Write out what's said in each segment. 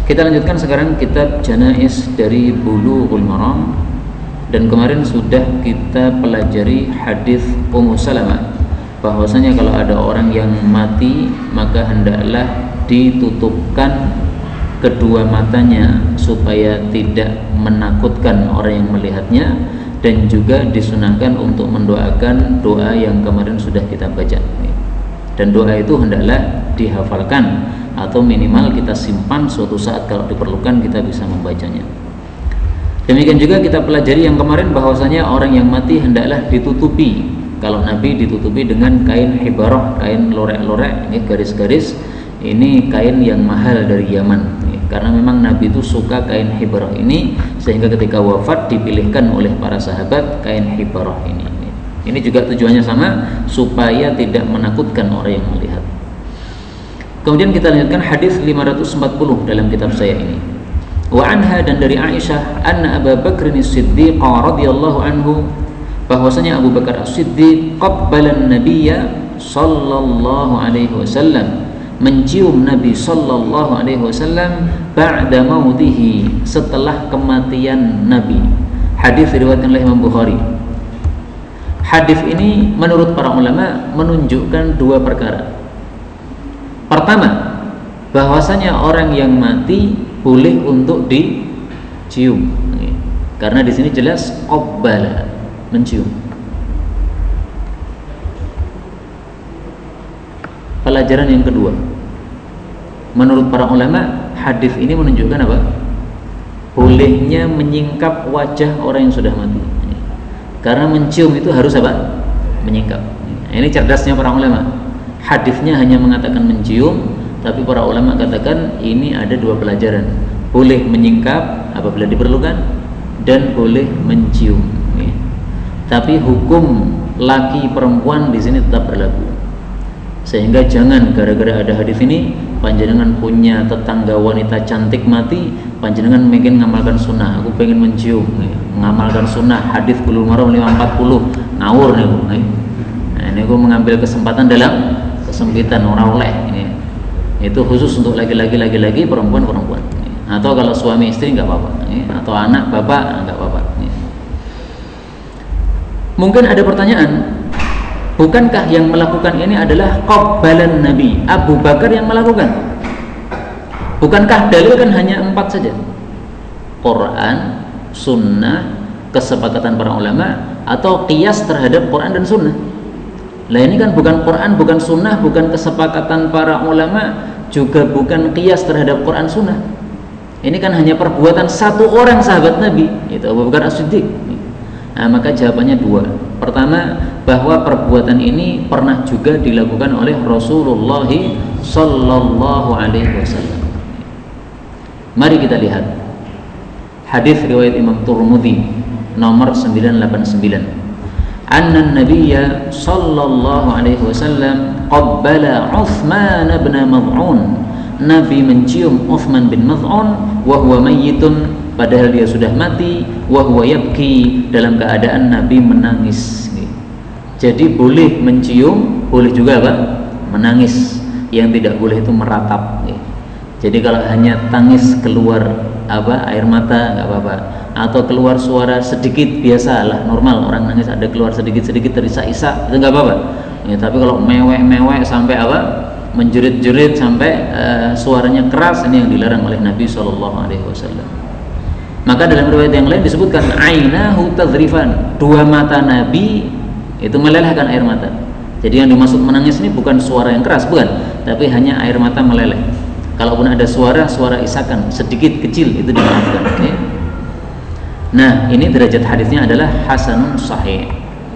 Kita lanjutkan sekarang kitab Janaiz dari Bulughul Maram, dan kemarin sudah kita pelajari hadis Ummu Salamah bahwasanya kalau ada orang yang mati maka hendaklah ditutupkan kedua matanya supaya tidak menakutkan orang yang melihatnya, dan juga disunahkan untuk mendoakan doa yang kemarin sudah kita baca. Dan doa itu hendaklah dihafalkan atau minimal kita simpan, suatu saat kalau diperlukan kita bisa membacanya. Demikian juga kita pelajari yang kemarin bahwasanya orang yang mati hendaklah ditutupi. Kalau Nabi ditutupi dengan kain hibarah, kain lorek-lorek, ini garis-garis, ini kain yang mahal dari Yaman. Karena memang Nabi itu suka kain hibarah ini, sehingga ketika wafat dipilihkan oleh para sahabat kain hibarah ini. Ini juga tujuannya sama, supaya tidak menakutkan orang yang melihat. Kemudian kita lanjutkan hadis 540 dalam kitab saya ini. Wa anha, dan dari Aisyah, anna Abu Bakr as-Siddiq radhiyallahu anhu, bahwasanya Abu Bakar as-Siddiq qabbala an-nabiyya sallallahu alaihi wasallam, mencium Nabi sallallahu alaihi wasallam ba'da mautihi, setelah kematian Nabi. Hadis diriwayatkan oleh Imam Bukhari. Hadis ini menurut para ulama menunjukkan dua perkara. Pertama, bahwasanya orang yang mati boleh untuk dicium. Karena di sini jelas qabbala, mencium. Pelajaran yang kedua, menurut para ulama hadis ini menunjukkan apa? Bolehnya menyingkap wajah orang yang sudah mati. Karena mencium itu harus apa? Menyingkap. Ini cerdasnya para ulama. Hadisnya hanya mengatakan mencium, tapi para ulama katakan ini ada dua pelajaran. Boleh menyingkap apabila diperlukan, dan boleh mencium. Tapi hukum laki perempuan di sini tetap berlaku. Sehingga jangan gara-gara ada hadis ini panjenengan punya tetangga wanita cantik mati, panjenengan mungkin ngamalkan sunnah. Aku pengen mencium, mengamalkan sunnah hadis Bulughul Maram 540, ngawur nih. Nah, ini aku mengambil kesempatan dalam kesempitan, orang oleh ini. Itu khusus untuk laki-laki, perempuan. Atau kalau suami istri nggak apa-apa, atau anak bapak nggak apa-apa. Mungkin ada pertanyaan, bukankah yang melakukan ini adalah qabbalan Nabi, Abu Bakar yang melakukan? Bukankah dalil kan hanya 4 saja? Quran, sunnah, kesepakatan para ulama, atau qiyas terhadap Quran dan sunnah. Lah ini kan bukan Quran, bukan sunnah, bukan kesepakatan para ulama, juga bukan qiyas terhadap Quran sunnah. Ini kan hanya perbuatan satu orang sahabat Nabi, itu Abu Bakar as-Siddiq. Nah, maka jawabannya dua. Pertama, bahwa perbuatan ini pernah juga dilakukan oleh Rasulullah sallallahu alaihi wasallam. Mari kita lihat hadis riwayat Imam Tirmidzi nomor 989. Anna an-nabiyya sallallahu alaihi wasallam qabbala Utsman bin Maz'un. Nabi mencium Utsman bin Maz'un wa huwa mayyitun, padahal dia sudah mati, wa huwa yabki, dalam keadaan Nabi menangis. Jadi boleh mencium, boleh juga apa? Menangis. Yang tidak boleh itu meratap. Jadi kalau hanya tangis keluar air mata nggak apa-apa, atau keluar suara sedikit biasalah, normal orang nangis ada keluar sedikit-sedikit terisak-isak, itu nggak apa-apa. Tapi kalau mewek-mewek sampai menjerit-jerit sampai suaranya keras, ini yang dilarang oleh Nabi SAW. Maka dalam riwayat yang lain disebutkan ainahu tadhrifan, dua mata Nabi itu melelehkan air mata. Jadi yang dimaksud menangis ini bukan suara yang keras, bukan, tapi hanya air mata meleleh. Kalaupun ada suara isakan sedikit kecil itu dimaafkan. Nah, ini derajat hadisnya adalah hasanun sahih.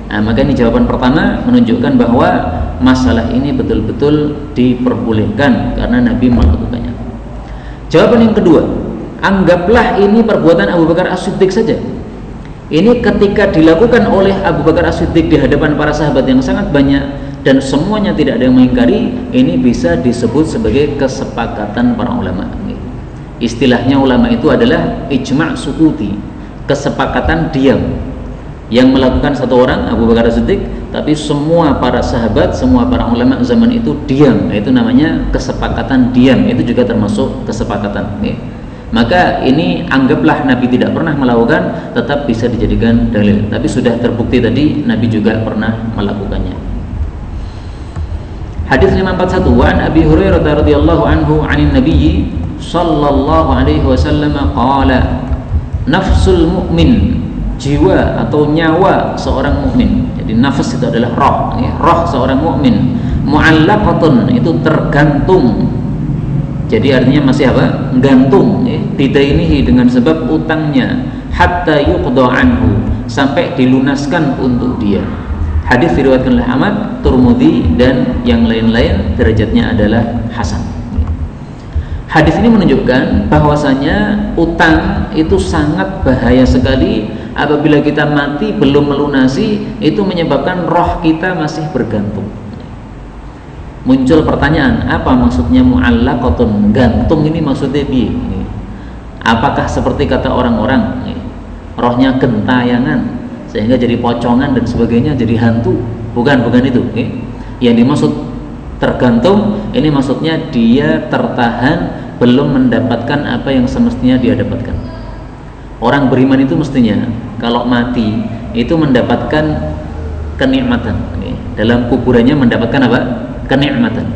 Nah, maka ini jawaban pertama menunjukkan bahwa masalah ini betul-betul diperbolehkan karena Nabi melakukannya. Jawaban yang kedua, anggaplah ini perbuatan Abu Bakar as-Siddiq saja. Ini ketika dilakukan oleh Abu Bakar as-Siddiq di hadapan para sahabat yang sangat banyak dan semuanya tidak ada yang mengingkari, ini bisa disebut sebagai kesepakatan para ulama. Istilahnya ulama itu adalah ijma' sukuti, kesepakatan diam. Yang melakukan satu orang, Abu Bakar as-Siddiq, tapi semua para sahabat, semua para ulama zaman itu diam. Itu namanya kesepakatan diam, itu juga termasuk kesepakatan. maka ini anggaplah Nabi tidak pernah melakukan, tetap bisa dijadikan dalil. Tapi sudah terbukti tadi Nabi juga pernah melakukannya. Hadis 541, wa an Abi Hurairah radhiyallahu anhu 'anil Nabi sallallahu alaihi wasallam qala, nafsul mu'min, jiwa atau nyawa seorang mukmin. Jadi nafs itu adalah roh, ya. Roh seorang mukmin, mu'allaqatun, itu tergantung. Jadi artinya masih apa? Gantung, ya. Bidainihi, dengan sebab utangnya, hatta yuqda anhu, sampai dilunaskan untuk dia. Hadis diriwayatkan oleh Ahmad, Tirmidzi dan yang lain-lain, derajatnya adalah hasan. Hadis ini menunjukkan bahwasanya utang itu sangat bahaya sekali. Apabila kita mati belum melunasi, itu menyebabkan roh kita masih bergantung. Muncul pertanyaan, apa maksudnya mu'allaqatun? Gantung ini maksudnya piye? Apakah seperti kata orang-orang, rohnya gentayangan sehingga jadi pocongan dan sebagainya, jadi hantu? Bukan itu. Yang dimaksud tergantung ini maksudnya dia tertahan, belum mendapatkan apa yang semestinya dia dapatkan. Orang beriman itu mestinya kalau mati itu mendapatkan kenikmatan. Dalam kuburannya mendapatkan apa? Kenikmatan.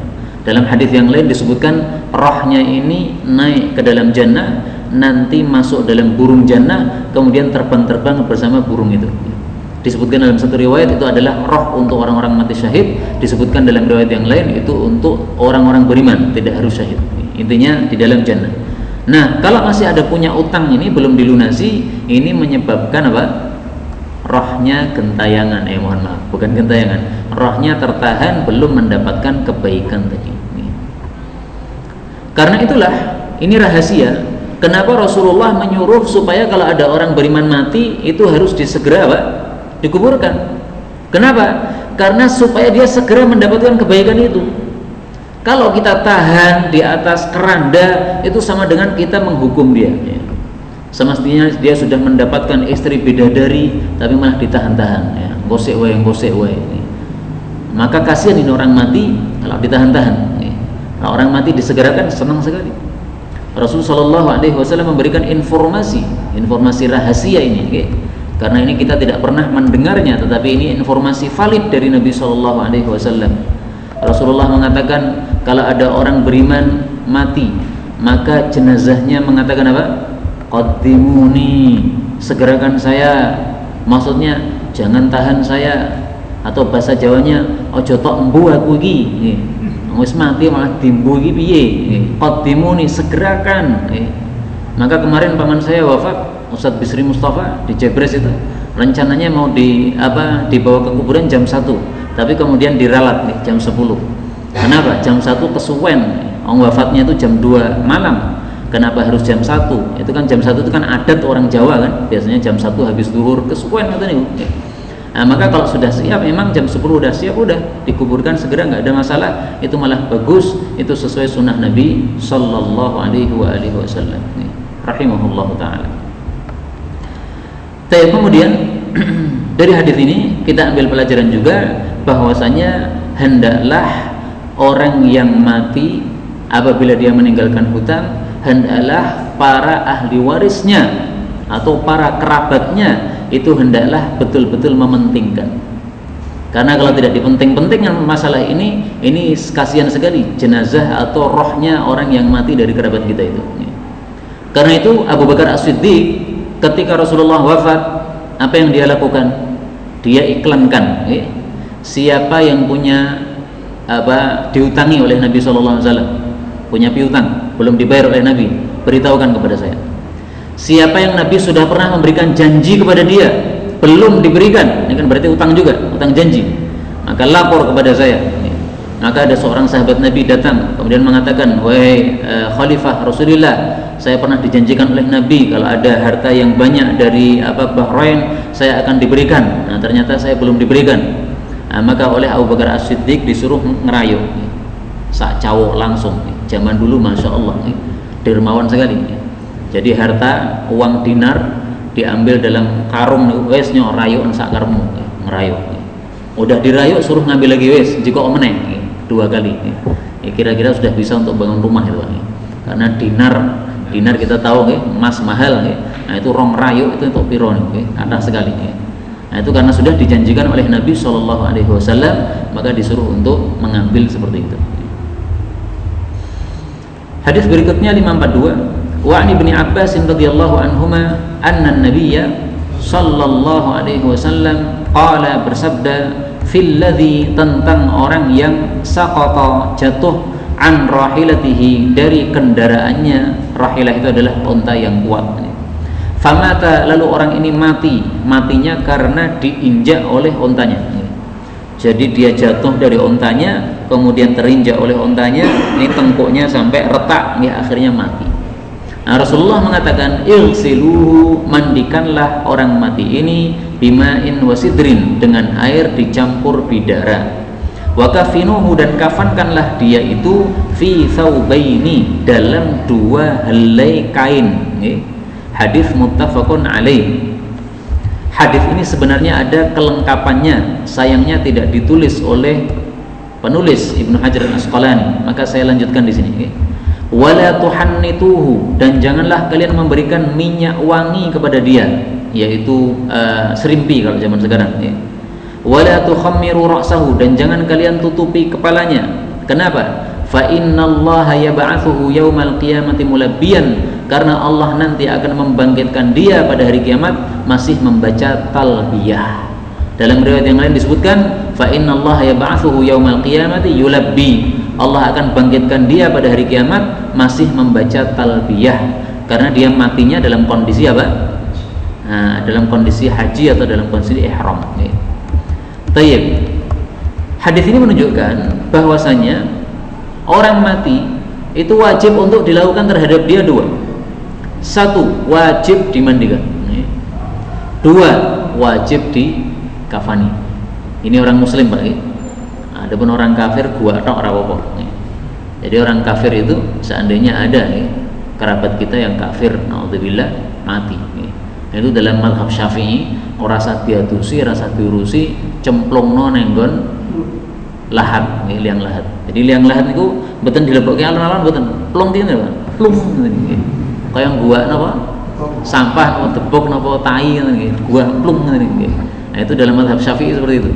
Dalam hadis yang lain disebutkan rohnya ini naik ke dalam jannah, nanti masuk dalam burung jannah, kemudian terbang-terbang bersama burung itu. Disebutkan dalam satu riwayat itu adalah roh untuk orang-orang mati syahid, disebutkan dalam riwayat yang lain itu untuk orang-orang beriman, tidak harus syahid. Intinya di dalam jannah. Nah, kalau masih ada punya utang ini belum dilunasi, ini menyebabkan apa? Rohnya gentayangan, mohon maaf, bukan gentayangan. Rohnya tertahan, belum mendapatkan kebaikan tadi. Karena itulah ini rahasia. Kenapa Rasulullah menyuruh supaya kalau ada orang beriman mati itu harus disegera apa? Dikuburkan. Kenapa? Karena supaya dia segera mendapatkan kebaikan itu. Kalau kita tahan di atas keranda, itu sama dengan kita menghukum dia, ya. Semestinya dia sudah mendapatkan istri bidadari, tapi malah ditahan-tahan, ya. Gosek wae. Maka kasihan ini orang mati kalau ditahan-tahan, ya. Kalau orang mati disegerakan, senang sekali. Rasulullah SAW memberikan informasi rahasia ini, ya. Karena ini kita tidak pernah mendengarnya, tetapi ini informasi valid dari Nabi SAW. Rasulullah mengatakan kalau ada orang beriman mati, maka jenazahnya mengatakan apa? Qaddimuni, segerakan saya. Maksudnya jangan tahan saya, atau bahasa Jawanya ojo tok embu aku iki. Wis mati malah dimbu iki piye? Qaddimuni, segerakan. Maka kemarin paman saya wafat, Ustadz Bisri Mustafa di Jebres itu. Rencananya mau dibawa ke kuburan jam 1, tapi kemudian diralat nih jam 10. Kenapa? Jam 1 kesuwen. Wafatnya itu jam 2 malam. Kenapa harus jam 1? Itu kan jam 1 itu kan adat orang Jawa kan. Biasanya jam 1 habis zuhur kesuwen katanya. Nah, maka kalau sudah siap, memang jam 10 udah siap, udah dikuburkan segera, nggak ada masalah. Itu malah bagus, itu sesuai sunnah Nabi sallallahu alaihi wasallam. Rahimahullahu taala. Kemudian dari hadis ini kita ambil pelajaran juga bahwasanya hendaklah orang yang mati apabila dia meninggalkan hutang, hendaklah para ahli warisnya atau para kerabatnya itu hendaklah betul-betul mementingkan. Karena kalau tidak dipenting-pentingkan masalah ini kasihan sekali jenazah atau rohnya orang yang mati dari kerabat kita itu. Karena itu Abu Bakar As-Siddiq ketika Rasulullah wafat, apa yang dia lakukan? Dia iklankan, siapa yang punya diutangi oleh Nabi SAW, punya piutang belum dibayar oleh Nabi, beritahukan kepada saya. Siapa yang Nabi sudah pernah memberikan janji kepada dia belum diberikan, ini kan berarti utang juga, utang janji, maka lapor kepada saya. Maka ada seorang sahabat Nabi datang kemudian mengatakan, wahai Khalifah Rasulullah, saya pernah dijanjikan oleh Nabi kalau ada harta yang banyak dari Bahrain saya akan diberikan. Nah, ternyata saya belum diberikan. Nah, maka oleh Abu Bakar As-Siddiq disuruh ngerayu, sak cawok langsung. Zaman dulu masya Allah, dermawan sekali. Jadi harta uang dinar diambil dalam karung, wes nyo rayuan sak karmu, ngerayu. Udah dirayu suruh ngambil lagi, wes jika meneng 2 kali. Kira-kira sudah bisa untuk bangun rumah itu, karena dinar Dinar kita tahu emas mahal Nah itu rong rayu itu untuk piro kata sekali Nah itu karena sudah dijanjikan oleh Nabi SAW, maka disuruh untuk mengambil seperti itu. Hadis berikutnya 542, wa an Ibnu Abbas radhiyallahu anhuma anna an-nabiyya sallallahu alaihi wasallam qala, bersabda, fil ladzi, tentang orang yang saqata, jatuh, an rahilatihi, dari kendaraannya. Rahilah itu adalah unta yang kuat. Famata, lalu orang ini mati. Matinya karena diinjak oleh untanya. Jadi dia jatuh dari untanya, kemudian terinjak oleh untanya, ini tengkuknya sampai retak, akhirnya mati. Nah, Rasulullah mengatakan, igsiluhu, mandikanlah orang mati ini, bima'in wasidrin, dengan air dicampur bidara. Wa kafinuhu, dan kafankanlah dia itu, fi thawbaini, dalam 2 helai kain. Hadis muttafaqun alaih. Hadis ini sebenarnya ada kelengkapannya, sayangnya tidak ditulis oleh penulis Ibnu Hajar Al-Asqalani, maka saya lanjutkan di sini. Wala tuhannituhu, dan janganlah kalian memberikan minyak wangi kepada dia, yaitu serimpi kalau zaman sekarang. Wala tukhammiru ra'sahu, dan jangan kalian tutupi kepalanya. Kenapa? Fa innallaha yab'atsuhu yaumal qiyamati mulabbiyan, karena Allah nanti akan membangkitkan dia pada hari kiamat masih membaca talbiyah. Dalam riwayat yang lain disebutkan, fa innallaha yab'atsuhu yaumal qiyamati yulabbi, Allah akan bangkitkan dia pada hari kiamat masih membaca talbiyah, karena dia matinya dalam kondisi apa? Nah, dalam kondisi haji atau dalam kondisi ihram. Tayyib. Hadis ini menunjukkan bahwasanya orang mati itu wajib untuk dilakukan terhadap dia 2. 1, wajib dimandikan. 2, wajib dikafani. Ini orang muslim Pak. Adapun orang kafir gua tok ora apa-apa. Jadi orang kafir itu seandainya ada kerabat kita yang kafir, naudzubillah, mati. Itu dalam mazhab Syafi'i ora usah diadusi, ora usah diurusi, cemplungno nenggon lahat, liang lahat. Jadi liang lahat itu mboten dilebokke alon-alon, mboten plung kene Pak. Plung ngene. Kaya gua napa? Sampah napa debok napa tai ngene iki. Gua plung ngene iki. Nah, itu dalam mazhab Syafi'i seperti itu.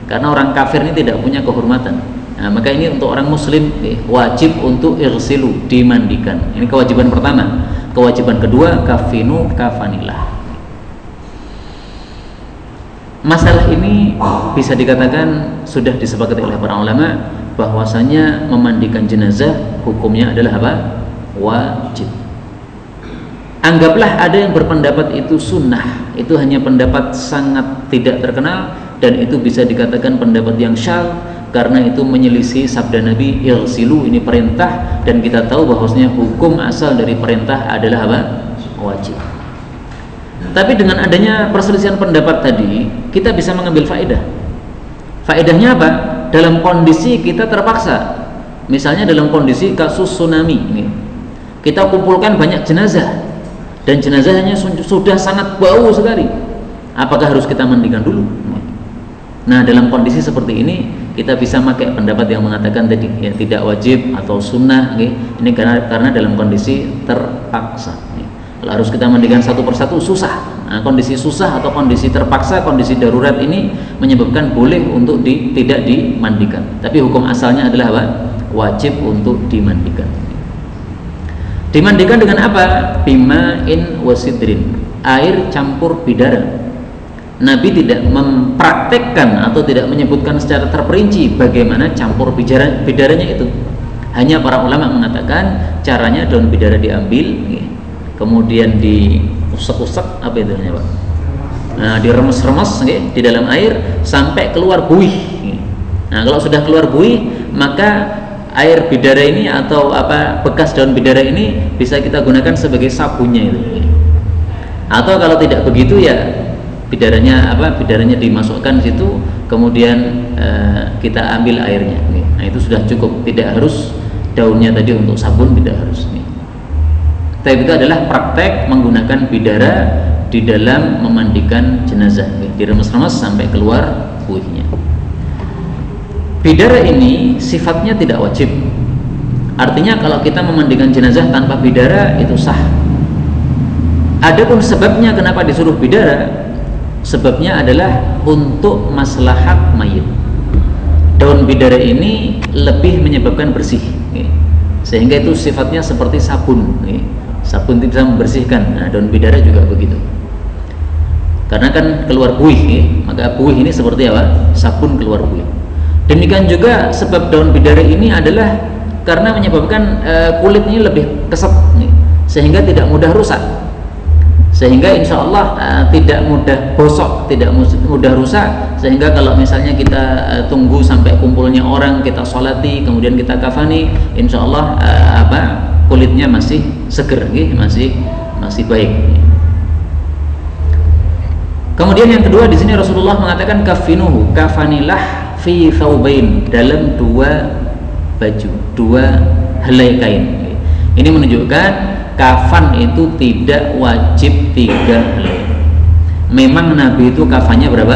Karena orang kafir ini tidak punya kehormatan. Nah, maka ini untuk orang muslim wajib untuk irsilu, dimandikan. Ini kewajiban pertama. Kewajiban kedua, kafinu, kafanilah. Masalah ini bisa dikatakan sudah disepakati oleh para ulama bahwasanya memandikan jenazah hukumnya adalah apa? Wajib. Anggaplah ada yang berpendapat itu sunnah, itu hanya pendapat sangat tidak terkenal, dan itu bisa dikatakan pendapat yang syadz karena itu menyelisih sabda Nabi irsilu, ini perintah, dan kita tahu bahwasanya hukum asal dari perintah adalah apa? Wajib. Tapi dengan adanya perselisihan pendapat tadi, kita bisa mengambil faedah. Faedahnya apa? Dalam kondisi kita terpaksa, misalnya dalam kondisi kasus tsunami ini, kita kumpulkan banyak jenazah dan jenazahnya sudah sangat bau sekali, apakah harus kita mandikan dulu? Nah, dalam kondisi seperti ini kita bisa pakai pendapat yang mengatakan tadi ya, tidak wajib atau sunnah. Ini karena dalam kondisi terpaksa. Kalau harus kita mandikan satu persatu susah. Nah, kondisi susah atau kondisi terpaksa, kondisi darurat ini menyebabkan boleh untuk tidak dimandikan. Tapi hukum asalnya adalah apa? Wajib untuk dimandikan. Dimandikan dengan apa? Bima'in wasidrin, air campur bidara. Nabi tidak mempraktekkan atau tidak menyebutkan secara terperinci bagaimana campur bidaranya itu. Hanya para ulama mengatakan caranya daun bidara diambil, kemudian diusek-usek, apa itu namanya Pak? Nah, diremes-remes di dalam air sampai keluar buih. Nah, kalau sudah keluar buih, maka air bidara ini atau bekas daun bidara ini bisa kita gunakan sebagai sabunnya itu. Atau kalau tidak begitu ya bidaranya dimasukkan situ, kemudian kita ambil airnya. Nah, itu sudah cukup, tidak harus daunnya tadi untuk sabun, tidak harus. Tapi itu adalah praktek menggunakan bidara di dalam memandikan jenazah, diremes-remes sampai keluar buihnya. Bidara ini sifatnya tidak wajib, Artinya kalau kita memandikan jenazah tanpa bidara itu sah. Adapun sebabnya kenapa disuruh bidara, sebabnya adalah untuk maslahat mayit. Daun bidara ini lebih menyebabkan bersih, sehingga itu sifatnya seperti sabun. Sabun itu bisa membersihkan. Nah, daun bidara juga begitu. Karena kan keluar buih, maka buih ini seperti apa? Sabun keluar buih. Demikian juga sebab daun bidara ini adalah karena menyebabkan kulitnya lebih keset, sehingga tidak mudah rusak. Sehingga insya Allah tidak mudah bosok, tidak mudah rusak. Sehingga kalau misalnya kita tunggu sampai kumpulnya orang, kita sholati, kemudian kita kafani, insya Allah kulitnya masih seger, masih baik. Kemudian yang kedua di sini Rasulullah mengatakan kafinuhu, kafanilah fi thawbain, dalam dua baju, dua helai kain. Ini menunjukkan kafan itu tidak wajib 3 helai. Memang Nabi itu kafannya berapa?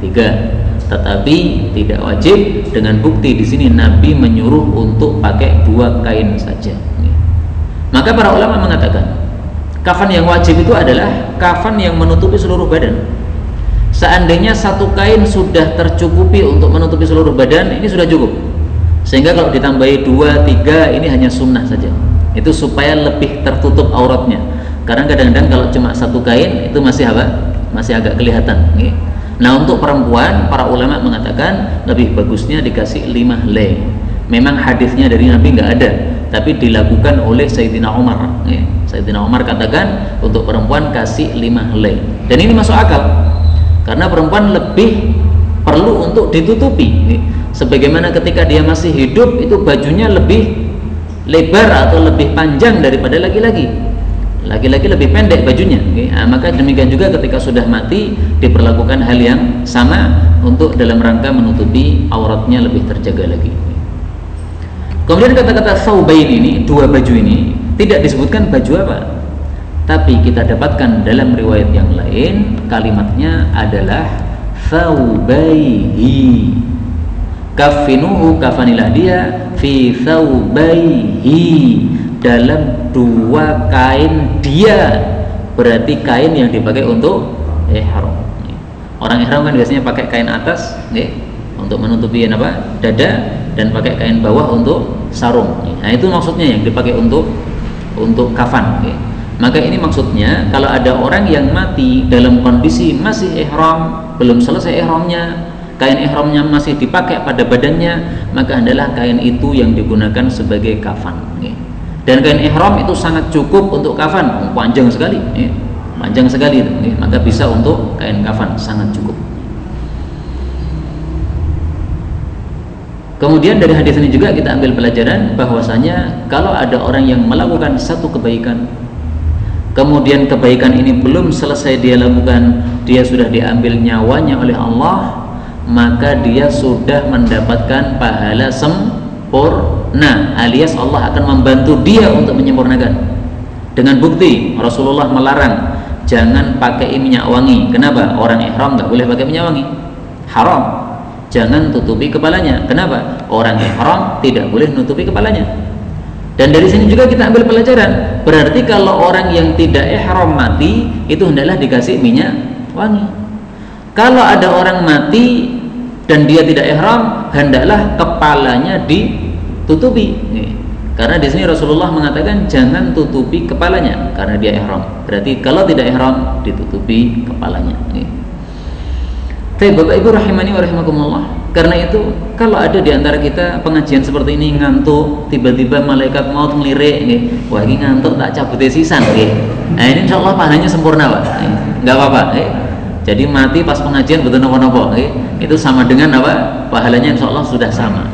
3. Tetapi tidak wajib, dengan bukti di sini Nabi menyuruh untuk pakai 2 kain saja. Maka para ulama mengatakan kafan yang wajib itu adalah kafan yang menutupi seluruh badan. Seandainya 1 kain sudah tercukupi untuk menutupi seluruh badan, ini sudah cukup. Sehingga kalau ditambahi 2, 3, ini hanya sunnah saja. Itu supaya lebih tertutup auratnya. Karena kadang-kadang kalau cuma 1 kain itu masih apa? Masih agak kelihatan. Nah, untuk perempuan para ulama mengatakan lebih bagusnya dikasih 5 helai. Memang hadisnya dari Nabi nggak ada, tapi dilakukan oleh Sayyidina Umar. Sayyidina Umar katakan untuk perempuan kasih 5 helai. Dan ini masuk akal. Karena perempuan lebih perlu untuk ditutupi. Sebagaimana ketika dia masih hidup itu bajunya lebih lebar atau lebih panjang daripada laki-laki. Laki-laki lebih pendek bajunya. Maka demikian juga ketika sudah mati diperlakukan hal yang sama untuk dalam rangka menutupi auratnya lebih terjaga lagi. Kemudian kata-kata thawbain ini, 2 baju ini tidak disebutkan baju apa, tapi kita dapatkan dalam riwayat yang lain kalimatnya adalah thawbaihi, kafinuhu, kafanilah dia fi thawbaihi, dalam 2 kain dia. Berarti kain yang dipakai untuk ihram. Orang ihram kan biasanya pakai kain atas untuk menutupi dada, dan pakai kain bawah untuk sarung. Nah, itu maksudnya yang dipakai untuk kafan. Maka ini maksudnya kalau ada orang yang mati dalam kondisi masih ihram, belum selesai ihramnya, kain ihramnya masih dipakai pada badannya, maka adalah kain itu yang digunakan sebagai kafan. Dan kain ihram itu sangat cukup untuk kafan, panjang sekali, panjang sekali, maka bisa untuk kain kafan, sangat cukup. Kemudian dari hadis ini juga kita ambil pelajaran bahwasanya kalau ada orang yang melakukan satu kebaikan, kemudian kebaikan ini belum selesai dia lakukan, dia sudah diambil nyawanya oleh Allah, maka dia sudah mendapatkan pahala sempurna, alias Allah akan membantu dia untuk menyempurnakan. Dengan bukti Rasulullah melarang jangan pakai minyak wangi. Kenapa? Orang ihram nggak boleh pakai minyak wangi, haram. Jangan tutupi kepalanya. Kenapa? Orang ihram tidak boleh nutupi kepalanya. Dan dari sini juga kita ambil pelajaran. Berarti kalau orang yang tidak ihram mati, itu hendaklah dikasih minyak wangi. Kalau ada orang mati dan dia tidak ihram, hendaklah kepalanya ditutupi. Karena di sini Rasulullah mengatakan jangan tutupi kepalanya karena dia ihram. Berarti kalau tidak ihram ditutupi kepalanya. Bapak Ibu rahimani wa rahimakumullah. Karena itu kalau ada di antara kita pengajian seperti ini ngantuk, tiba-tiba malaikat maut ngelirik, wah ini ngantuk tak cabut sisan, nah ini insyaallah pahalanya sempurna Pak, nggak apa-apa. Jadi mati pas pengajian betul nopo-nopo, itu sama dengan apa? Pahalanya insyaallah sudah sama.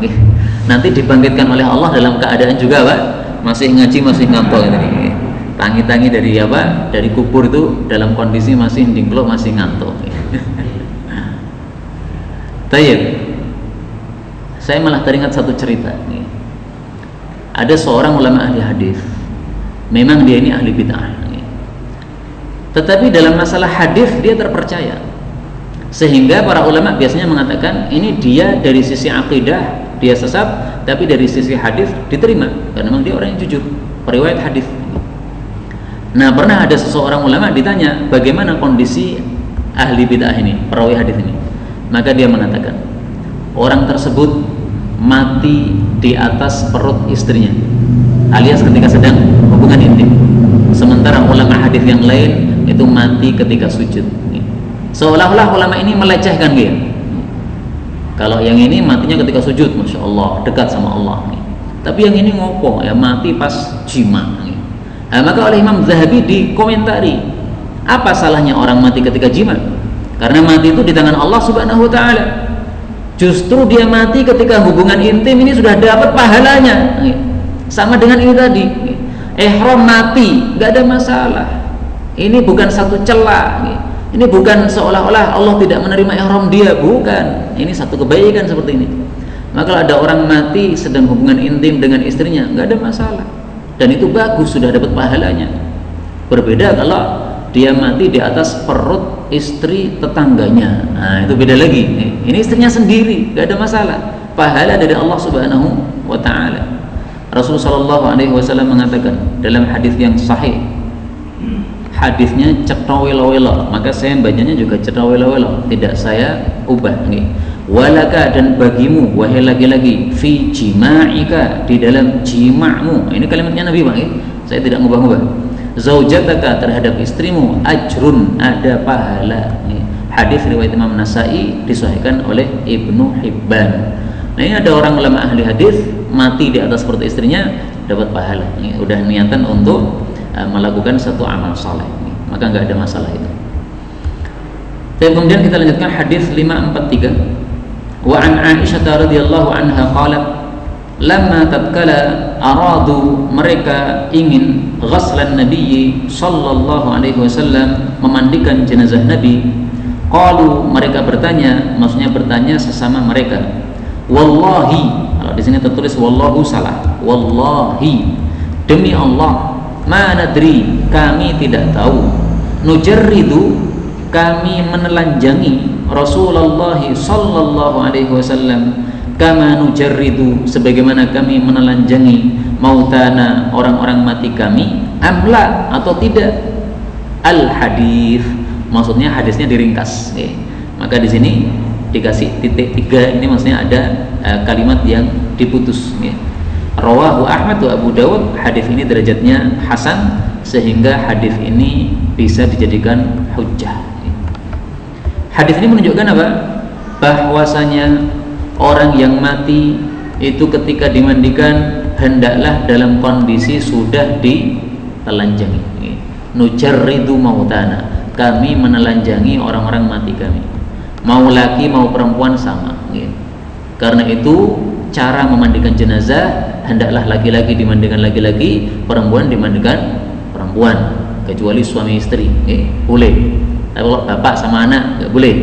Nanti dibangkitkan oleh Allah dalam keadaan juga Pak, masih ngaji masih ngantuk ini. Tangi-tangi dari apa? Dari kubur itu dalam kondisi masih dingklok masih ngantuk. Tayyib, saya malah teringat satu cerita. Ada seorang ulama ahli hadis, memang dia ini ahli bid'ah, tetapi dalam masalah hadis dia terpercaya, sehingga para ulama biasanya mengatakan ini dia dari sisi akidah dia sesat, tapi dari sisi hadis diterima karena memang dia orang yang jujur, periwayat hadis. Nah, pernah ada seseorang ulama ditanya bagaimana kondisi ahli bid'ah ini, perawi hadis ini. Maka dia mengatakan orang tersebut mati di atas perut istrinya, alias ketika sedang hubungan intim. Sementara ulama hadis yang lain itu mati ketika sujud. Seolah-olah ulama ini melecehkan dia. Kalau yang ini matinya ketika sujud, masya Allah, dekat sama Allah. Tapi yang ini ngopo ya, mati pas jima. Nah, maka oleh Imam Zahabi dikomentari, apa salahnya orang mati ketika jima? Karena mati itu di tangan Allah Subhanahu wa Ta'ala. Justru dia mati ketika hubungan intim ini sudah dapat pahalanya. Sama dengan ini tadi, ihram mati nggak ada masalah. Ini bukan satu celah. Ini bukan seolah-olah Allah tidak menerima ihram dia, bukan. Ini satu kebaikan seperti ini. Maka kalau ada orang mati sedang hubungan intim dengan istrinya, nggak ada masalah. Dan itu bagus, sudah dapat pahalanya. Berbeda kalau dia mati di atas perut istri tetangganya. Nah, itu beda lagi. Ini istrinya sendiri, nggak ada masalah. Pahala dari Allah Subhanahu wa Ta'ala. Rasulullah Shallallahu Alaihi Wasallam mengatakan dalam hadis yang sahih, hadisnya cetawelo-welo, maka saya bacanya juga cetawelo-welo, tidak saya ubah nih. Walaka, dan bagimu wahai laki-laki, fi jima'ika, di dalam jima'mu. Ini kalimatnya Nabi Bang, saya tidak ngubah-ngubah. Zaujataka, terhadap istrimu, ajrun, ada pahala. Hadis riwayat Imam Nasai, disahihkan oleh Ibnu Hibban. Nah, ini ada orang ulama ahli hadis mati di atas perut istrinya dapat pahala. Ini udah niatan untuk melakukan satu amal saleh, maka nggak ada masalah itu. Dan kemudian kita lanjutkan hadis 543. Wa an Aisyah radhiyallahu anha qalat, lamma tatkala aradu, mereka ingin ghaslan Nabi sallallahu alaihi wasallam, memandikan jenazah Nabi. Qalu, mereka bertanya, maksudnya bertanya sesama mereka. Wallahi, kalau di sini tertulis wallahu salah. Wallahi, demi Allah, ma nadri, kami tidak tahu, nujarridu, kami menelanjangi Rasulullah sallallahu alaihi wasallam, kama nujarridu, sebagaimana kami menelanjangi mautana, orang-orang mati kami, amla, atau tidak. Al hadis, maksudnya hadisnya diringkas. Maka di sini dikasih titik 3, ini maksudnya ada kalimat yang diputus. Rawahu Ahmad wa Abu Dawud, hadis ini derajatnya hasan, sehingga hadis ini bisa dijadikan hujjah. Hadis ini menunjukkan apa? Bahwasanya orang yang mati itu ketika dimandikan hendaklah dalam kondisi sudah ditelanjangi. Nujarridu mautana, kami menelanjangi orang-orang mati kami, mau laki mau perempuan sama. Karena itu cara memandikan jenazah, hendaklah laki-laki dimandikan laki-laki, perempuan dimandikan perempuan, kecuali suami istri boleh. Tapi kalau bapak sama anak nggak boleh.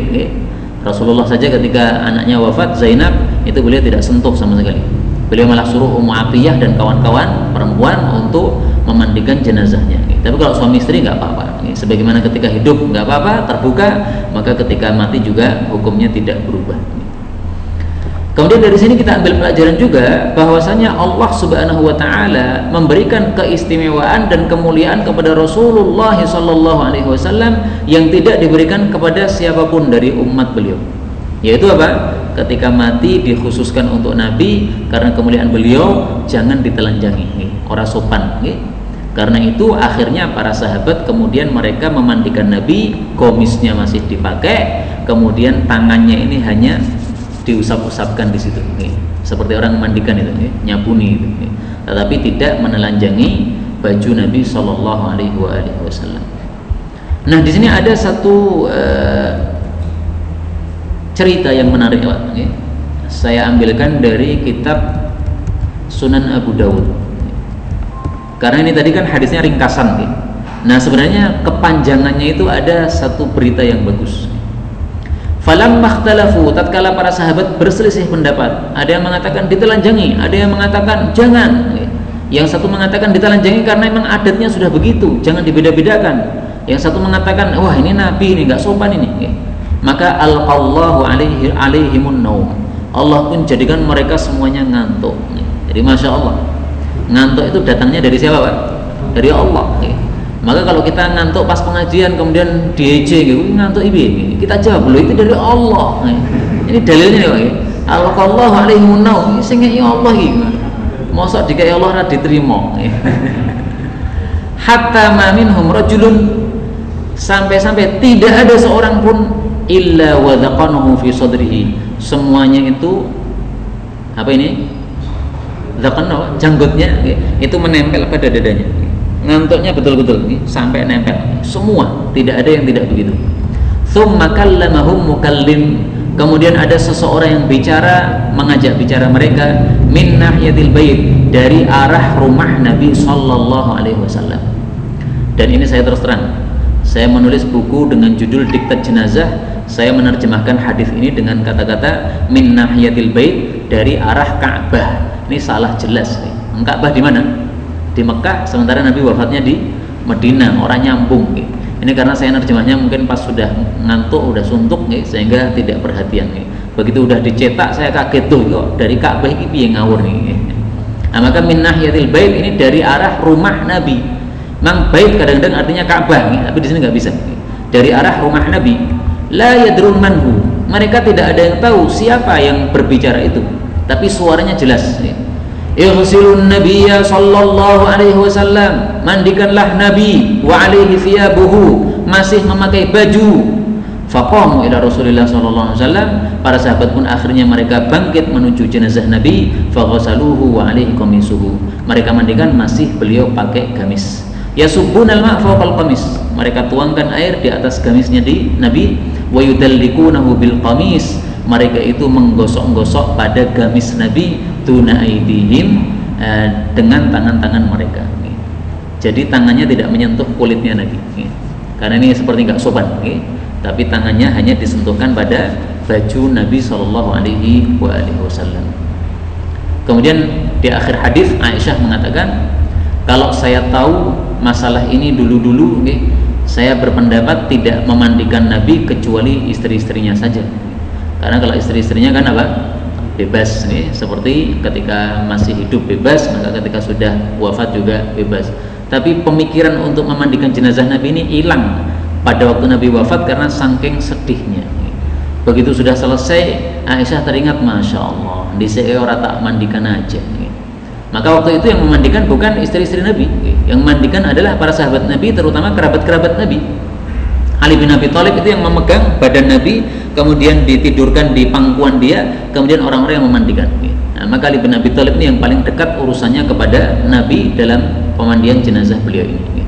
Rasulullah saja ketika anaknya wafat, Zainab, itu beliau tidak sentuh sama sekali. Beliau malah suruh Ummu Atiyah dan kawan-kawan perempuan untuk memandikan jenazahnya. Tapi kalau suami istri nggak apa-apa. Sebagaimana ketika hidup nggak apa-apa, terbuka, maka ketika mati juga hukumnya tidak berubah. Kemudian dari sini kita ambil pelajaran juga bahwasanya Allah Subhanahu wa Ta'ala memberikan keistimewaan dan kemuliaan kepada Rasulullah sallallahu alaihi wasallam yang tidak diberikan kepada siapapun dari umat beliau. Yaitu apa? Ketika mati dikhususkan untuk Nabi, karena kemuliaan beliau jangan ditelanjangi, ora sopan. Karena itu akhirnya para sahabat kemudian mereka memandikan Nabi, komisnya masih dipakai, kemudian tangannya ini hanya diusap-usapkan di situ, seperti orang memandikan itu, nyapuni itu, tetapi tidak menelanjangi baju Nabi Shallallahu Alaihi Wasallam. Nah, di sini ada satu cerita yang menarik, Pak. Saya ambilkan dari kitab Sunan Abu Dawud. Karena ini tadi kan hadisnya ringkasan, nah sebenarnya kepanjangannya itu ada satu berita yang bagus. Falamma ikhtalafu, tatkala para sahabat berselisih pendapat, ada yang mengatakan ditelanjangi, ada yang mengatakan jangan. Yang satu mengatakan ditelanjangi karena memang adatnya sudah begitu, jangan dibeda-bedakan. Yang satu mengatakan wah ini Nabi ini nggak sopan ini. Maka alqallahu alaihimun naum, Allah pun jadikan mereka semuanya ngantuk. Jadi Masya Allah, ngantuk itu datangnya dari siapa Pak? Dari Allah. Maka kalau kita ngantuk pas pengajian kemudian diejek gitu, ngantuk ibu, kita jawab loh itu dari Allah. Ini dalilnya nih Pak. Allah alaihi naum, sing ngeki Allah iki. Mosok dikai Allah ora diterima. Hatta ma minhum rajulun, sampai-sampai tidak ada seorang pun illa wadaqanahu fi sadrihi, semuanya itu apa ini? Zaqana, janggutnya itu menempel pada dadanya. Ngantuknya betul-betul sampai nempel. Semua, tidak ada yang tidak begitu. Tsumma kallamahum mukallim, kemudian ada seseorang yang bicara, mengajak bicara mereka min nahyatil bait, dari arah rumah Nabi sallallahu alaihi wasallam. Dan ini saya terus terang, saya menulis buku dengan judul Diktat Jenazah, saya menerjemahkan hadis ini dengan kata-kata min nahyatil bait, dari arah Ka'bah. Ini salah jelas nih. Ka'bah di mana? Di Mekah, sementara Nabi wafatnya di Madinah, orang nyambung nih. Ini karena saya nerjemahnya mungkin pas sudah ngantuk, udah suntuk nih, sehingga tidak perhatian nih. Begitu udah dicetak saya kaget tuh, kok dari Ka'bah ini piye ngawur nih. Nah, maka min nahyatil bait ini dari arah rumah Nabi. Mang bait kadang-kadang artinya Ka'bah nih, tapi di sini nggak bisa. Dari arah rumah Nabi. La yadrun manhu, mereka tidak ada yang tahu siapa yang berbicara itu, tapi suaranya jelas nih. Ighsilun nabiyya sallallahu alaihi wasallam, mandikanlah Nabi, wa alaihi thiyabuhu, masih memakai baju. Faqamu ila Rasulillah sallallahu alaihi wasallam, para sahabat pun akhirnya mereka bangkit menuju jenazah Nabi. Faghasaluhu wa alaihi qamisuhu, mereka mandikan masih beliau pakai gamis. Yasubbunal ma' fawqal qamis, mereka tuangkan air di atas gamisnya di Nabi. Wa yudallikunahu bil qamis, mereka itu menggosok-gosok pada gamis Nabi tuna aidihim, dengan tangan-tangan mereka. Jadi tangannya tidak menyentuh kulitnya Nabi, karena ini seperti nggak sopan, tapi tangannya hanya disentuhkan pada baju Nabi Shallallahu Alaihi Wasallam. Kemudian di akhir hadis Aisyah mengatakan, kalau saya tahu masalah ini dulu-dulu, saya berpendapat tidak memandikan Nabi kecuali istri-istrinya saja. Karena kalau istri-istrinya kan apa? Bebas nih, seperti ketika masih hidup bebas, maka ketika sudah wafat juga bebas. Tapi pemikiran untuk memandikan jenazah Nabi ini hilang pada waktu Nabi wafat karena saking sedihnya. Begitu sudah selesai, Aisyah teringat, Masya Allah, di seorang tak mandikan aja. Maka waktu itu yang memandikan bukan istri-istri Nabi, yang memandikan adalah para sahabat Nabi, terutama kerabat-kerabat Nabi. Ali bin Abi Thalib itu yang memegang badan Nabi, kemudian ditidurkan di pangkuan dia, kemudian orang-orang yang memandikan. Nah, maka Ali bin Abi Thalib ini yang paling dekat urusannya kepada Nabi dalam pemandian jenazah beliau ini.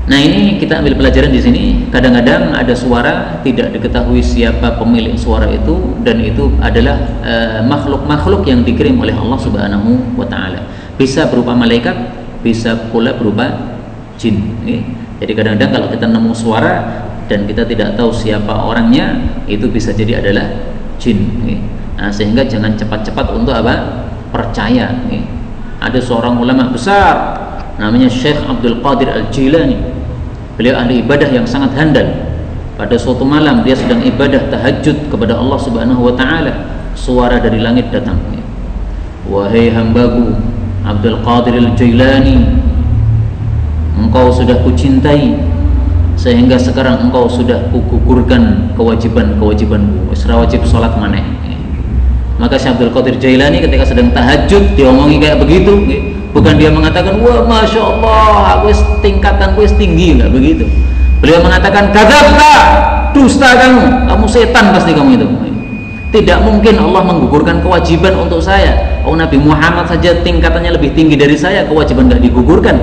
Nah, ini kita ambil pelajaran di sini. Kadang-kadang ada suara tidak diketahui siapa pemilik suara itu, dan itu adalah makhluk-makhluk yang dikirim oleh Allah Subhanahu wa taala. Bisa berupa malaikat, bisa pula berupa jin. Jadi kadang-kadang kalau kita nemu suara dan kita tidak tahu siapa orangnya, itu bisa jadi adalah jin. Nah, sehingga jangan cepat-cepat untuk apa? Percaya. Ada seorang ulama besar namanya Syekh Abdul Qadir Al-Jilani. Beliau ahli ibadah yang sangat handal. Pada suatu malam dia sedang ibadah tahajud kepada Allah Subhanahu wa taala, suara dari langit datang. Wahai hambaku Abdul Qadir Al-Jilani, engkau sudah kucintai sehingga sekarang engkau sudah kugugurkan kewajiban-kewajibanku. Isra wajib salat maneh. Maka Syekh Abdul Qadir Jailani ketika sedang tahajud diomongi kayak begitu, bukan dia mengatakan wah Masya Allah aku tingkatanku tinggi, enggak begitu. Beliau mengatakan kadzabta, dusta kamu setan pasti kamu itu. Tidak mungkin Allah menggugurkan kewajiban untuk saya. Oh, Nabi Muhammad saja tingkatannya lebih tinggi dari saya, kewajiban enggak digugurkan.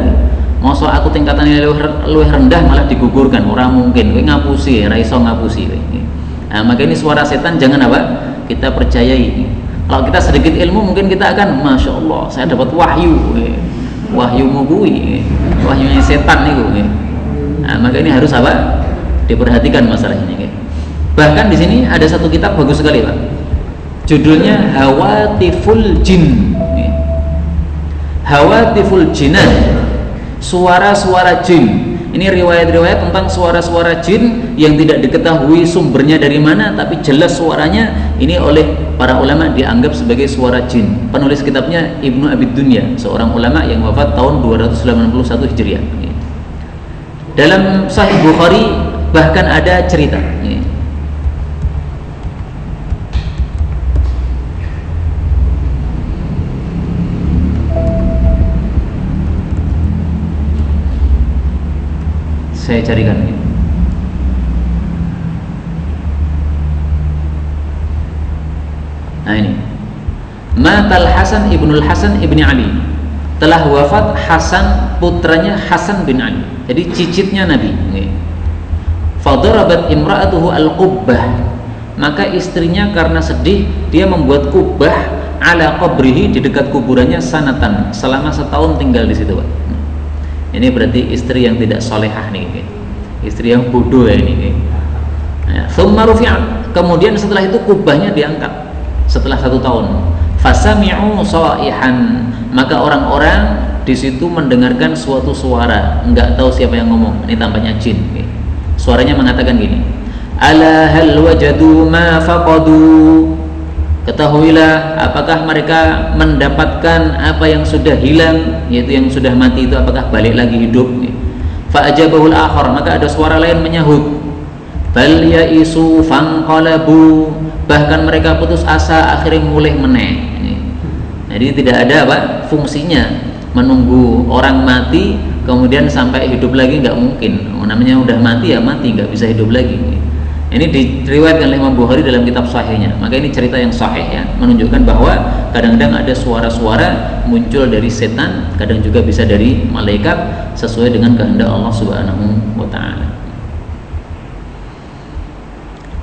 Masa aku tingkatannya lebih rendah malah digugurkan? Orang mungkin. Kowe ngapusi, ra iso ngapusi. Nah, maka ini suara setan jangan apa? Kita percayai. Kalau kita sedikit ilmu mungkin kita akan Masya Allah saya dapat wahyu, wahyu mugui, wahyunya setan nih. Nah, maka ini harus apa? Diperhatikan masalah ini. Bahkan di sini ada satu kitab bagus sekali Pak. Judulnya Hawatiful Jin. Hawatiful Jinan, suara-suara jin Ini riwayat-riwayat tentang suara-suara jin yang tidak diketahui sumbernya dari mana, tapi jelas suaranya ini oleh para ulama dianggap sebagai suara jin. Penulis kitabnya Ibnu Abi Dunya, seorang ulama yang wafat tahun 281 Hijriah. Dalam Sahih Bukhari bahkan ada cerita. Saya carikan ini. Nah ini, Matal Hasan ibnul Hasan ibni Ali, telah wafat Hasan putranya Hasan bin Ali. Jadi cicitnya Nabi. Fadarabat imra'atuhu al-qubbah, maka istrinya karena sedih dia membuat kubah ala qabrihi, di dekat kuburannya, sanatan, selama setahun tinggal di situ, Pak. Ini berarti istri yang tidak solehah nih, istri yang bodoh ya ini. Thumma rufi'at, kemudian setelah itu kubahnya diangkat setelah 1 tahun. Fasami'u sa'ihan, maka orang-orang di situ mendengarkan suatu suara, enggak tahu siapa yang ngomong. Ini tampaknya jin. Suaranya mengatakan gini, ala hal wajadu ma faqadu, ketahuilah apakah mereka mendapatkan apa yang sudah hilang, yaitu yang sudah mati itu apakah balik lagi hidup. Fa ajabahul akhar, maka ada suara lain menyahut, bal yaisu fanqalabu, bahkan mereka putus asa akhirnya mulih meneh. Jadi tidak ada apa fungsinya menunggu orang mati kemudian sampai hidup lagi, nggak mungkin. Namanya udah mati ya mati, nggak bisa hidup lagi. Ini diriwayatkan oleh Imam Bukhari dalam kitab sahihnya. Maka ini cerita yang sahih ya, menunjukkan bahwa kadang-kadang ada suara-suara muncul dari setan, kadang juga bisa dari malaikat sesuai dengan kehendak Allah Subhanahu wa taala.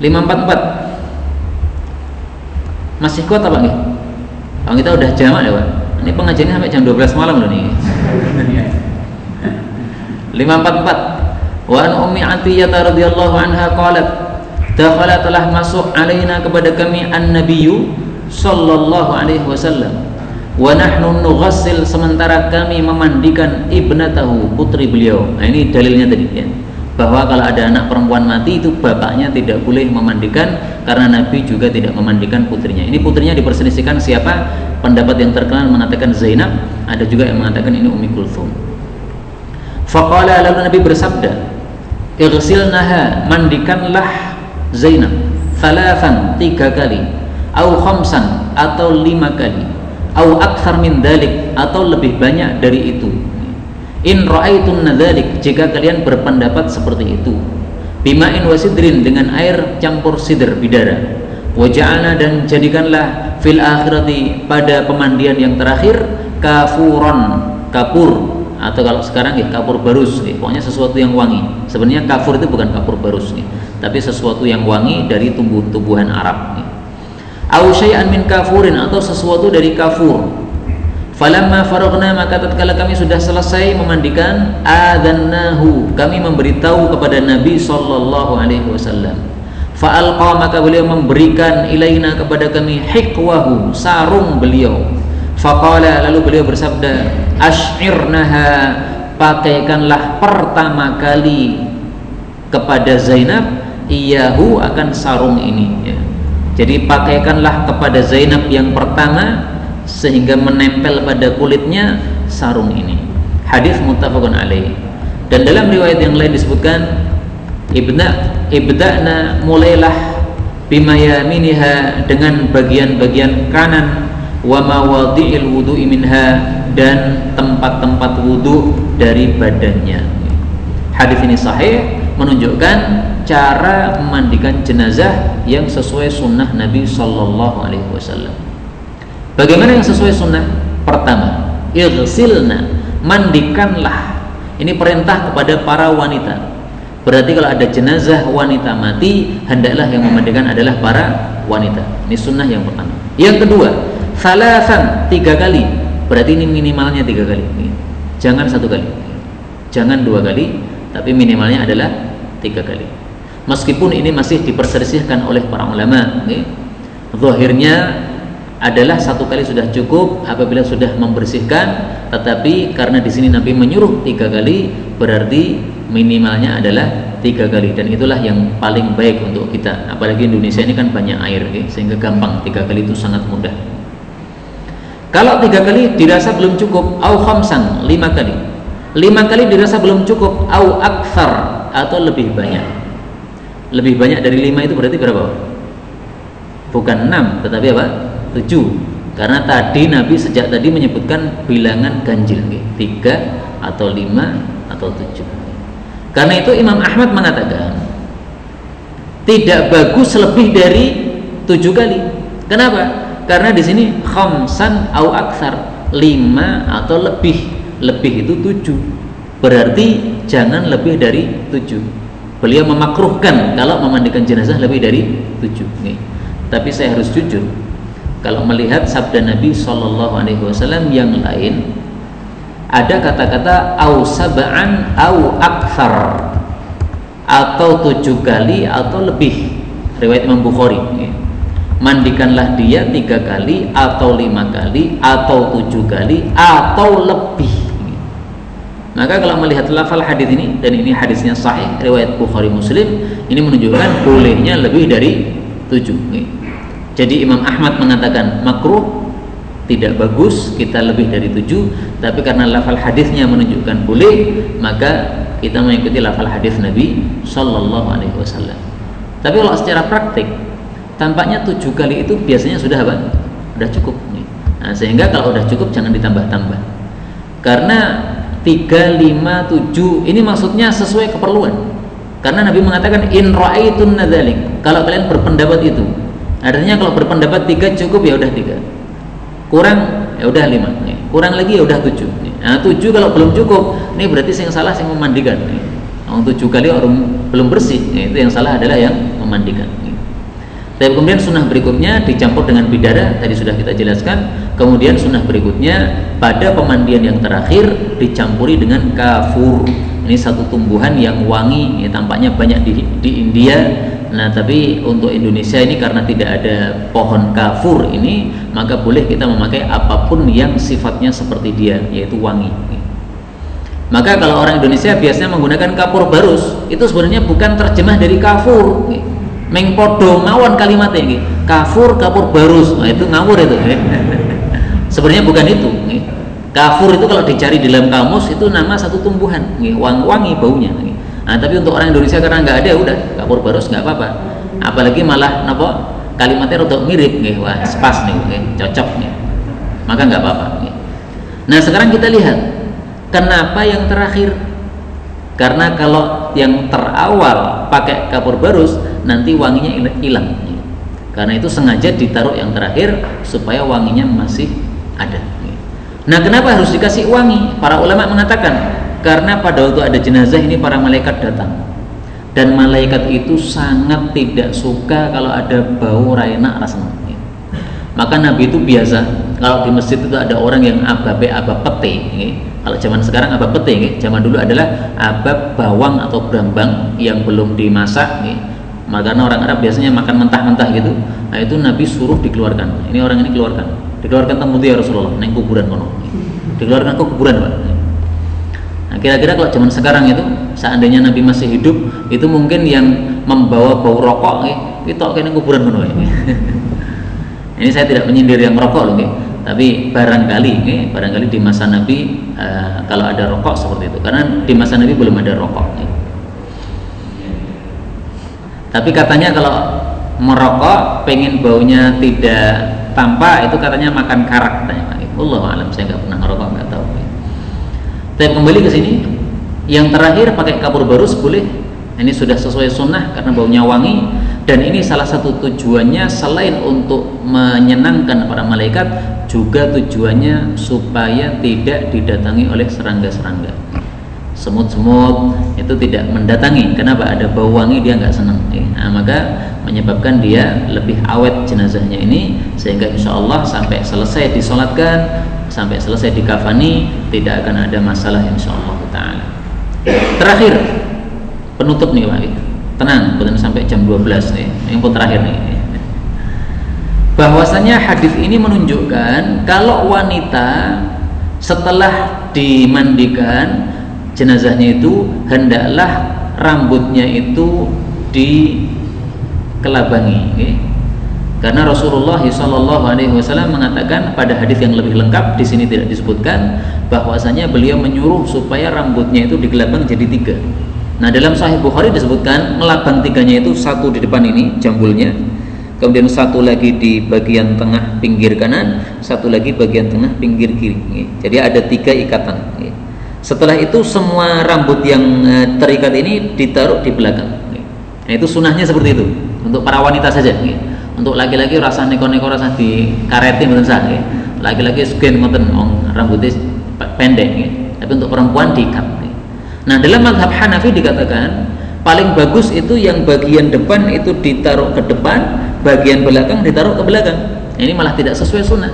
544. Masih kuat apa nggih? Kalau kita udah jamak ya, Pak. Ini pengajiannya sampai jam 12 malam loh nih. 544. Wa an Ummi Athiyyah radhiyallahu anha qalat, dakhala, telah masuk alaina kepada kami an-nabiyyu sallallahu alaihi wasallam, wa nahnu nughassil, sementara kami memandikan ibnatahu, putri beliau. Nah, ini dalilnya tadi ya, bahwa kalau ada anak perempuan mati itu bapaknya tidak boleh memandikan, karena Nabi juga tidak memandikan putrinya. Ini putrinya diperselisihkan siapa. Pendapat yang terkenal mengatakan Zainab, ada juga yang mengatakan ini Ummi Kulthum. Faqala, lalu Nabi bersabda, ighsilnaha, mandikanlah Zainab, thalathan, 3 kali, au khamsan, atau 5 kali, au akthar min dhalik, atau lebih banyak dari itu. In ra'aitun dzalik, jika kalian berpendapat seperti itu. Bima'in wasidrin, dengan air campur sidr, bidara. Waja'alna, dan jadikanlah fil akhirati, pada pemandian yang terakhir, kafuron, kapur, atau kalau sekarang ya kapur barus, pokoknya sesuatu yang wangi. Sebenarnya kafur itu bukan kapur barus nih, tapi sesuatu yang wangi dari tumbuh-tumbuhan Arab nih. Au syai'an min kafurin, atau sesuatu dari kafur. Falamma faragna, maka tatkala kami sudah selesai memandikan, adzannahu, kami memberitahu kepada Nabi sallallahu alaihi wasallam. Fa'alqa, maka beliau memberikan ilaina, kepada kami, hiqwahu, sarung beliau. Faqala, lalu beliau bersabda, asy'irnaha, pakaikanlah pertama kali kepada Zainab, iyahu, akan sarung ini ya. Jadi pakaikanlah kepada Zainab yang pertama, sehingga menempel pada kulitnya sarung ini. Hadis muttafaqun alaih. Dan dalam riwayat yang lain disebutkan, ibda'na, mulailah, bimayaminiha, dengan bagian-bagian kanan, wa mawadhi'il wudu'i minha, dan tempat-tempat wudu dari badannya. Hadis ini sahih, menunjukkan cara memandikan jenazah yang sesuai sunnah Nabi sallallahu alaihi wasallam. Bagaimana yang sesuai sunnah? Pertama, ighsilna, mandikanlah. Ini perintah kepada para wanita. Berarti kalau ada jenazah wanita mati, hendaklah yang memandikan adalah para wanita. Ini sunnah yang pertama. Yang kedua, thalathan, 3 kali. Berarti ini minimalnya 3 kali. Jangan 1 kali, jangan 2 kali, tapi minimalnya adalah 3 kali. Meskipun ini masih diperselisihkan oleh para ulama. Zahirnya adalah 1 kali sudah cukup apabila sudah membersihkan, tetapi karena di sini Nabi menyuruh 3 kali, berarti minimalnya adalah 3 kali, dan itulah yang paling baik untuk kita. Apalagi Indonesia ini kan banyak air, sehingga gampang. 3 kali itu sangat mudah. Kalau 3 kali dirasa belum cukup, au khamsan, 5 kali. 5 kali dirasa belum cukup, au akthar, atau lebih banyak. Lebih banyak dari 5 itu berarti berapa? Bukan 6, tetapi apa? 7. Karena tadi Nabi sejak tadi menyebutkan bilangan ganjil, 3 atau 5 atau 7. Karena itu Imam Ahmad mengatakan tidak bagus lebih dari 7 kali. Kenapa? Karena di sini khamsan au aktsar, 5 atau lebih. Lebih itu 7. Berarti jangan lebih dari 7. Beliau memakruhkan kalau memandikan jenazah lebih dari 7. Nih. Tapi saya harus jujur, kalau melihat sabda Nabi SAW yang lain, ada kata-kata au sab'an au aktsar, atau 7 kali atau lebih. Riwayat Imam Bukhari, mandikanlah dia 3 kali atau 5 kali atau 7 kali atau lebih. Maka kalau melihat lafal hadis ini, dan ini hadisnya sahih riwayat Bukhari Muslim, ini menunjukkan bolehnya lebih dari 7. Jadi Imam Ahmad mengatakan makruh, tidak bagus kita lebih dari 7, tapi karena lafal hadisnya menunjukkan boleh, maka kita mengikuti lafal hadis Nabi Sallallahu Alaihi Wasallam. Tapi kalau secara praktik, tampaknya 7 kali itu biasanya sudah apa? Sudah cukup. Nah, sehingga kalau sudah cukup jangan ditambah-tambah. Karena 3, 5, 7 ini maksudnya sesuai keperluan. Karena Nabi mengatakan in ra'aitun nadzalik, kalau kalian berpendapat itu. Artinya kalau berpendapat 3 cukup, ya udah 3. Kurang ya udah 5. Kurang lagi ya udah 7. Nah, 7 kalau belum cukup, ini berarti yang salah yang memandikan. 7 kali orang belum bersih, itu yang salah adalah yang memandikan. Tapi kemudian sunnah berikutnya dicampur dengan bidara, tadi sudah kita jelaskan. Kemudian sunnah berikutnya pada pemandian yang terakhir dicampuri dengan kafur. Ini satu tumbuhan yang wangi, tampaknya banyak di India. Nah, tapi untuk Indonesia ini karena tidak ada pohon kafur ini, maka boleh kita memakai apapun yang sifatnya seperti dia, yaitu wangi. Maka kalau orang Indonesia biasanya menggunakan kapur barus, itu sebenarnya bukan terjemah dari kafur. Mengpodo mawon kalimatnya, kafur, kapur barus, nah itu ngawur itu. Sebenarnya bukan itu. Kafur itu kalau dicari di dalam kamus itu nama satu tumbuhan, wangi baunya. Nah, tapi untuk orang Indonesia karena nggak ada, udah kapur barus nggak apa-apa. Apalagi malah napa kalimatnya untuk mirip, wah pas nih, cocok nih. Maka nggak apa-apa. Nah, sekarang kita lihat kenapa yang terakhir. Karena kalau yang terawal pakai kapur barus, nanti wanginya hilang. Karena itu sengaja ditaruh yang terakhir supaya wanginya masih ada. Nah, kenapa harus dikasih wangi? Para ulama mengatakan karena pada waktu ada jenazah ini para malaikat datang, dan malaikat itu sangat tidak suka kalau ada bau raina rasanya. Maka Nabi itu biasa kalau di masjid itu ada orang yang ababe pete. Kalau zaman sekarang abab pete, zaman dulu adalah abab bawang atau brambang yang belum dimasak. Maka orang Arab biasanya makan mentah-mentah gitu. Nah, itu Nabi suruh dikeluarkan. Ini orang ini dikeluarkan temudi ya Rasulullah, neng kuburan kono. Dikeluarkan ke kuburan, Pak. Nah, kira-kira kalau zaman sekarang itu, seandainya Nabi masih hidup, itu mungkin yang membawa bau rokok, kita kena kuburan kono. Ini saya tidak menyindir yang merokok loh, tapi barangkali di masa Nabi kalau ada rokok seperti itu, karena di masa Nabi belum ada rokok. Tapi katanya kalau merokok pengen baunya tidak tampak, itu katanya makan karak katanya. Wallahu alam, saya nggak pernah ngerokok, nggak tahu. Tapi kembali ke sini, yang terakhir pakai kapur barus boleh. Ini sudah sesuai sunnah karena baunya wangi, dan ini salah satu tujuannya selain untuk menyenangkan para malaikat, juga tujuannya supaya tidak didatangi oleh serangga-serangga. Semut-semut itu tidak mendatangi. Kenapa? Ada bau wangi, dia nggak senang. Nah, maka menyebabkan dia lebih awet jenazahnya ini, sehingga insya Allah sampai selesai disolatkan, sampai selesai dikafani, tidak akan ada masalah insya Allah Ta'ala. Terakhir, penutup nih Pak, tenang, bukan sampai jam 12 nih, yang pun terakhir nih. Bahwasanya hadis ini menunjukkan kalau wanita setelah dimandikan jenazahnya itu hendaklah rambutnya itu dikelabangi, okay? Karena Rasulullah SAW mengatakan pada hadis yang lebih lengkap, di sini tidak disebutkan, bahwasanya beliau menyuruh supaya rambutnya itu digelabang jadi 3. Nah, dalam Sahih Bukhari disebutkan melabang 3-nya itu 1 di depan ini jambulnya, kemudian 1 lagi di bagian tengah pinggir kanan, 1 lagi bagian tengah pinggir kiri, okay? Jadi ada 3 ikatan, okay? Setelah itu semua rambut yang terikat ini ditaruh di belakang, okay? Nah, itu sunahnya seperti itu untuk para wanita saja, okay? Untuk laki-laki rasa neko-neko rasa di karetin mboten sah, nggih. Laki-laki sekian ngoten rambutnya pendek, nggih. Tapi untuk perempuan diikat, nggih. Nah, dalam mazhab Hanafi dikatakan paling bagus itu yang bagian depan itu ditaruh ke depan, bagian belakang ditaruh ke belakang. Ini malah tidak sesuai sunnah.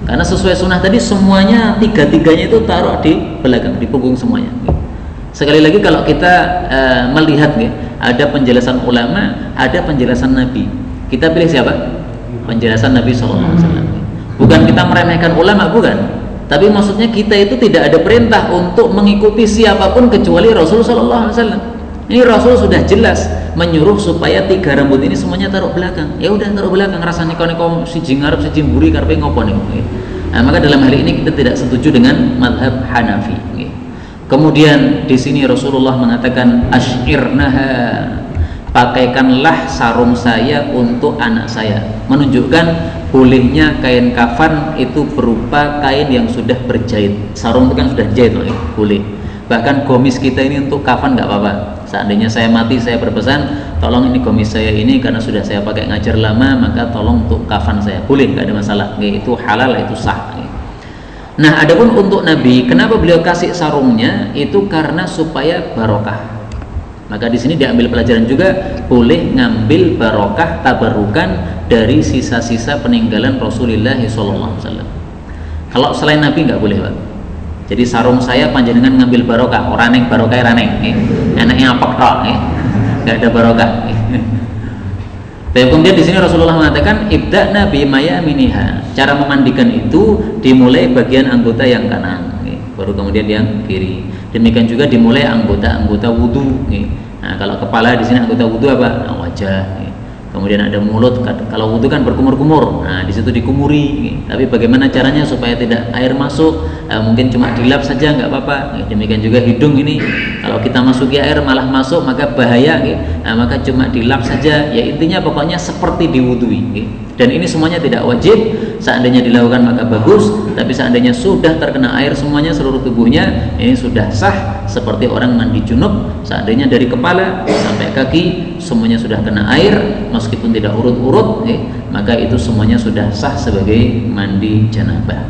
Karena sesuai sunnah tadi semuanya 3-3-nya itu taruh di belakang, di punggung semuanya, nggih. Sekali lagi kalau kita melihat, nggih, ada penjelasan ulama, ada penjelasan Nabi. Kita pilih siapa? Penjelasan Nabi SAW. Bukan kita meremehkan ulama, bukan. Tapi maksudnya kita itu tidak ada perintah untuk mengikuti siapapun kecuali Rasul SAW. Ini Rasul sudah jelas menyuruh supaya 3 rambut ini semuanya taruh belakang. Ya udah taruh belakang. Rasanya neko-neko siji ngarep siji mburi karepe ngopo niku. Nah, maka dalam hal ini kita tidak setuju dengan mazhab Hanafi. Kemudian di sini Rasulullah mengatakan asyirnaha, pakaikanlah sarung saya untuk anak saya, menunjukkan bolehnya kain kafan itu berupa kain yang sudah berjahit. Sarung itu kan sudah jahit loh, ya? Boleh. Bahkan gomis kita ini untuk kafan nggak apa-apa. Seandainya saya mati, saya berpesan tolong ini gomis saya ini karena sudah saya pakai ngajar lama, maka tolong untuk kafan saya, boleh, nggak ada masalah, itu halal, itu sah. Nah, adapun untuk Nabi, kenapa beliau kasih sarungnya? Itu karena supaya barokah. Maka di sini diambil pelajaran juga, boleh ngambil barokah tabarukan dari sisa-sisa peninggalan Rasulullah SAW. Kalau selain Nabi nggak boleh, Pak. Jadi sarung saya panjenengan ngambil barokah, orang yang barokah raneng, enaknya apa kok, nggak ada barokah. Dan kemudian di sini Rasulullah mengatakan ibda Nabi maya miniha. Cara memandikan itu dimulai bagian anggota yang kanan, baru kemudian yang kiri. Demikian juga dimulai anggota-anggota wudhu. Nah, kalau kepala di sini anggota wudhu apa? Nah, wajah. Kemudian ada mulut. Kalau wudhu kan berkumur-kumur. Nah, di situ dikumuri. Tapi bagaimana caranya supaya tidak air masuk? Mungkin cuma dilap saja, nggak apa-apa. Demikian juga hidung ini. Kalau kita masuki air malah masuk, maka bahaya. Nah, maka cuma dilap saja. Ya intinya pokoknya seperti diwudhui. Dan ini semuanya tidak wajib. Seandainya dilakukan maka bagus, tapi seandainya sudah terkena air semuanya seluruh tubuhnya, ini sudah sah seperti orang mandi junub. Seandainya dari kepala sampai kaki semuanya sudah kena air, meskipun tidak urut-urut, maka itu semuanya sudah sah sebagai mandi janabah.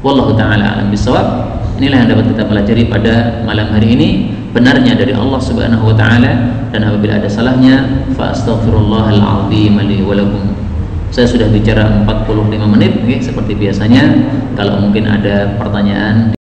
Wallahu ta'ala alam bisawab. Inilah yang dapat kita pelajari pada malam hari ini. Benarnya dari Allah Subhanahu wa ta'ala, dan apabila ada salahnya fa astaghfirullahal azim li wa lakum. Saya sudah bicara 45 menit, seperti biasanya. Kalau mungkin ada pertanyaan